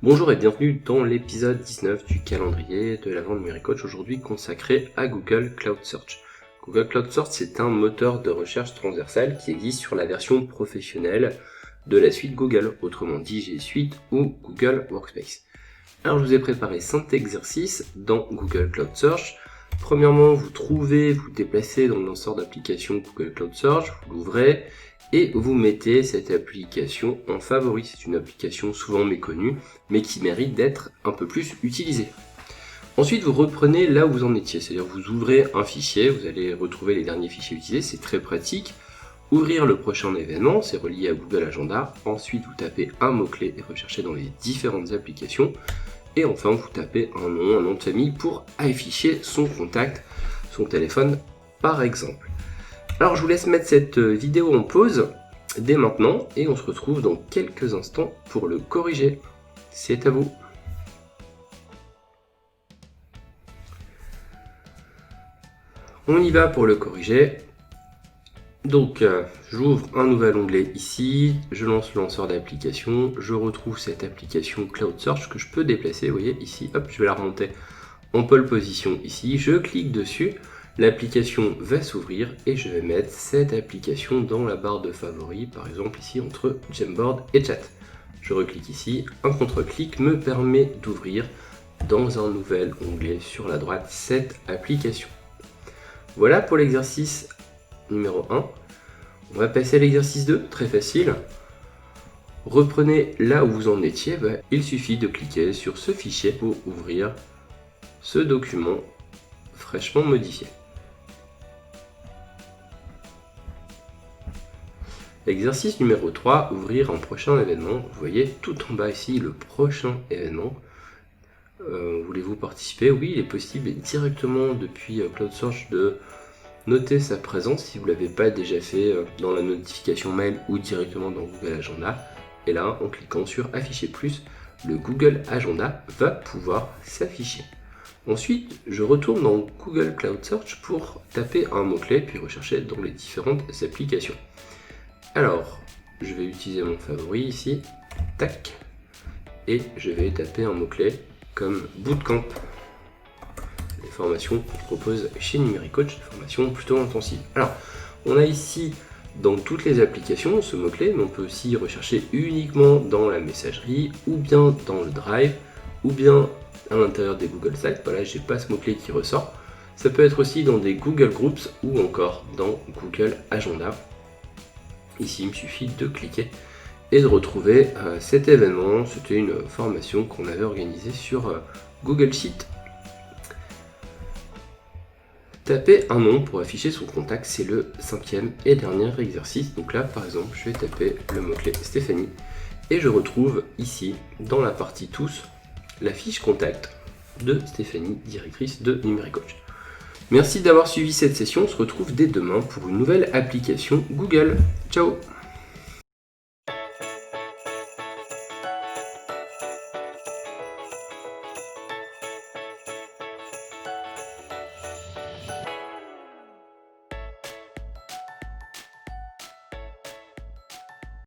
Bonjour et bienvenue dans l'épisode 19 du calendrier de la vente numérique coach, aujourd'hui consacré à Google Cloud Search. Google Cloud Search, c'est un moteur de recherche transversal qui existe sur la version professionnelle de la suite Google, autrement dit G Suite ou Google Workspace. Alors je vous ai préparé 5 exercices dans Google Cloud Search. Premièrement, vous déplacez dans le lanceur d'application Google Cloud Search, vous l'ouvrez et vous mettez cette application en favori. C'est une application souvent méconnue, mais qui mérite d'être un peu plus utilisée. Ensuite, vous reprenez là où vous en étiez, c'est-à-dire vous ouvrez un fichier, vous allez retrouver les derniers fichiers utilisés, c'est très pratique. Ouvrir le prochain événement, c'est relié à Google Agenda. Ensuite, vous tapez un mot-clé et recherchez dans les différentes applications. Et enfin, vous tapez un nom de famille pour afficher son contact, son téléphone par exemple. Alors je vous laisse mettre cette vidéo en pause dès maintenant et on se retrouve dans quelques instants pour le corriger. C'est à vous. On y va pour le corriger. Donc j'ouvre un nouvel onglet ici, je lance le lanceur d'application, je retrouve cette application Cloud Search que je peux déplacer, vous voyez ici, hop, je vais la remonter en pole position ici, je clique dessus. L'application va s'ouvrir et je vais mettre cette application dans la barre de favoris, par exemple ici entre Jamboard et Chat. Je reclique ici, un contre-clic me permet d'ouvrir dans un nouvel onglet sur la droite cette application. Voilà pour l'exercice numéro 1. On va passer à l'exercice 2, très facile. Reprenez là où vous en étiez, il suffit de cliquer sur ce fichier pour ouvrir ce document fraîchement modifié. Exercice numéro 3, ouvrir un prochain événement. Vous voyez tout en bas ici le prochain événement. Voulez-vous participer? Oui, il est possible directement depuis Cloud Search de noter sa présence si vous ne l'avez pas déjà fait dans la notification mail ou directement dans Google Agenda. Et là, en cliquant sur Afficher plus, le Google Agenda va pouvoir s'afficher. Ensuite, je retourne dans Google Cloud Search pour taper un mot-clé puis rechercher dans les différentes applications. Alors, je vais utiliser mon favori ici, tac, et je vais taper un mot-clé comme Bootcamp. Les formations qu'on propose chez Numérique Coach, des formations plutôt intensives. Alors, on a ici dans toutes les applications ce mot-clé, mais on peut aussi rechercher uniquement dans la messagerie, ou bien dans le Drive, ou bien à l'intérieur des Google Sites. Voilà, j'ai pas ce mot-clé qui ressort. Ça peut être aussi dans des Google Groups ou encore dans Google Agenda. Ici, il me suffit de cliquer et de retrouver cet événement. C'était une formation qu'on avait organisée sur Google Sheet. Taper un nom pour afficher son contact, c'est le 5e et dernier exercice. Donc là, par exemple, je vais taper le mot-clé Stéphanie et je retrouve ici, dans la partie tous, la fiche contact de Stéphanie, directrice de Numérique Coach. Merci d'avoir suivi cette session, on se retrouve dès demain pour une nouvelle application Google. Ciao!